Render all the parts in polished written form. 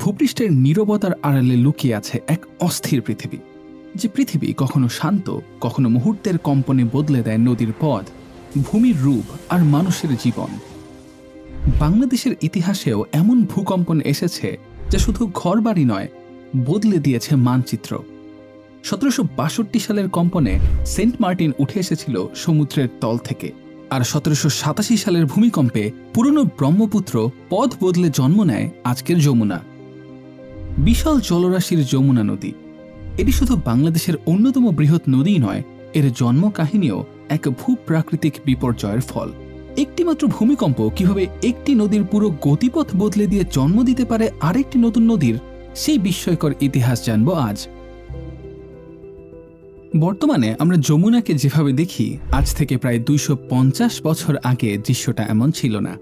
ভূপৃষ্ঠের নীরবতার আড়ালে লুকিয়ে আছে এক অস্থির পৃথিবী, যে পৃথিবী কখনো শান্ত, কখনো মুহূর্তের কম্পনে বদলে দেয় নদীর পথ, ভূমির রূপ আর মানুষের জীবন। বাংলাদেশের ইতিহাসেও এমন ভূকম্পন এসেছে যা শুধু ঘরবাড়ি নয়, বদলে দিয়েছে মানচিত্র। 1762 সালের কম্পনে সেন্ট মার্টিন উঠে এসেছিল সমুদ্রের তল থেকে, আর 1787 সালের ভূমিকম্পে পুরনো ব্রহ্মপুত্র পথ বদলে জন্ম নেয় আজকের যমুনা। বিশাল জলরাশির যমুনা নদী, এটি শুধু বাংলাদেশের অন্যতম বৃহৎ নদী নয়, এর জন্ম কাহিনীও এক ভূপ্রাকৃতিক বিপর্যয়ের ফল। একটিমাত্র ভূমিকম্প কিভাবে একটি নদীর পুরো গতিপথ বদলে দিয়ে জন্ম দিতে পারে আরেকটি নতুন নদীর, সেই বিস্ময়কর ইতিহাস জানব আজ। বর্তমানে আমরা যমুনাকে যেভাবে দেখি, আজ থেকে প্রায় 250 বছর আগে দৃশ্যটা এমন ছিল না।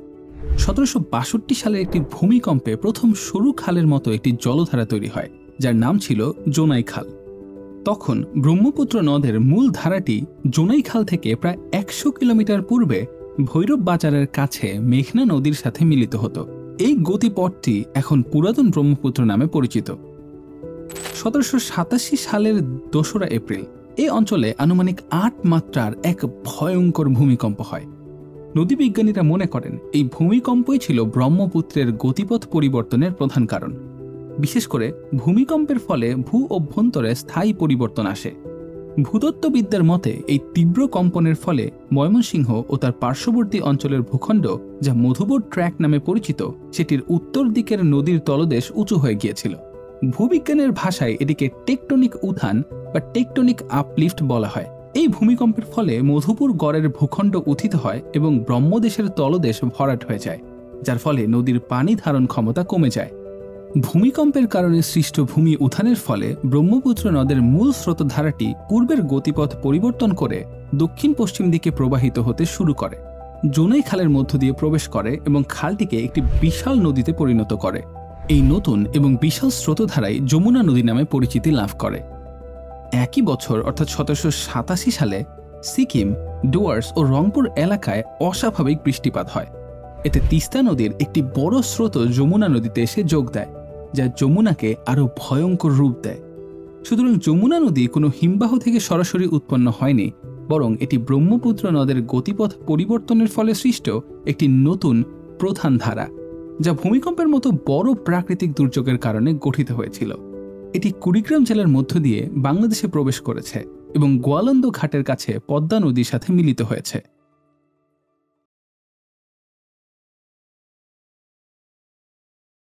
1762 সালের একটি ভূমিকম্পে প্রথম সরু খালের মতো একটি জলধারা তৈরি হয়, যার নাম ছিল জোনাই খাল। তখন ব্রহ্মপুত্র নদের মূল ধারাটি জোনাই খাল থেকে প্রায় 100 কিলোমিটার পূর্বে ভৈরব বাজারের কাছে মেঘনা নদীর সাথে মিলিত হতো। এই গতিপথটি এখন পুরাতন ব্রহ্মপুত্র নামে পরিচিত। 1787 সালের 2রা এপ্রিল এই অঞ্চলে আনুমানিক 8 মাত্রার এক ভয়ঙ্কর ভূমিকম্প হয়। নদীবিজ্ঞানীরা মনে করেন এই ভূমিকম্পই ছিল ব্রহ্মপুত্রের গতিপথ পরিবর্তনের প্রধান কারণ। বিশেষ করে ভূমিকম্পের ফলে ভূ অভ্যন্তরে স্থায়ী পরিবর্তন আসে। ভূতত্ত্ববিদদের মতে এই তীব্র কম্পনের ফলে ময়মনসিংহ ও তার পার্শ্ববর্তী অঞ্চলের ভূখণ্ড, যা মধুবর ট্র্যাক নামে পরিচিত, সেটির উত্তর দিকের নদীর তলদেশ উঁচু হয়ে গিয়েছিল। ভূবিজ্ঞানের ভাষায় এটিকে টেকটনিক উত্থান বা টেকটনিক আপলিফট বলা হয়। এই ভূমিকম্পের ফলে মধুপুর গড়ের ভূখণ্ড উত্থিত হয় এবং ব্রহ্মদেশের তলদেশ ভরাট হয়ে যায়, যার ফলে নদীর পানি ধারণ ক্ষমতা কমে যায়। ভূমিকম্পের কারণে সৃষ্ট ভূমি উত্থানের ফলে ব্রহ্মপুত্র নদের মূল স্রোতধারাটি পূর্বের গতিপথ পরিবর্তন করে দক্ষিণ পশ্চিম দিকে প্রবাহিত হতে শুরু করে, জোনাই খালের মধ্য দিয়ে প্রবেশ করে এবং খালটিকে একটি বিশাল নদীতে পরিণত করে। এই নতুন এবং বিশাল স্রোতধারাই যমুনা নদী নামে পরিচিতি লাভ করে। একই বছর অর্থাৎ 1787 সালে সিকিম, ডুয়ার্স ও রংপুর এলাকায় অস্বাভাবিক বৃষ্টিপাত হয়। এতে তিস্তা নদীর একটি বড় স্রোত যমুনা নদীতে এসে যোগ দেয়, যা যমুনাকে আরও ভয়ঙ্কর রূপ দেয়। সুতরাং যমুনা নদী কোনো হিমবাহ থেকে সরাসরি উৎপন্ন হয়নি, বরং এটি ব্রহ্মপুত্র নদের গতিপথ পরিবর্তনের ফলে সৃষ্ট একটি নতুন প্রধান ধারা, যা ভূমিকম্পের মতো বড় প্রাকৃতিক দুর্যোগের কারণে গঠিত হয়েছিল। এটি কুড়িগ্রাম জেলার মধ্য দিয়ে বাংলাদেশে প্রবেশ করেছে এবং গোয়ালন্দ ঘাটের কাছে পদ্মা নদীর সাথে মিলিত হয়েছে।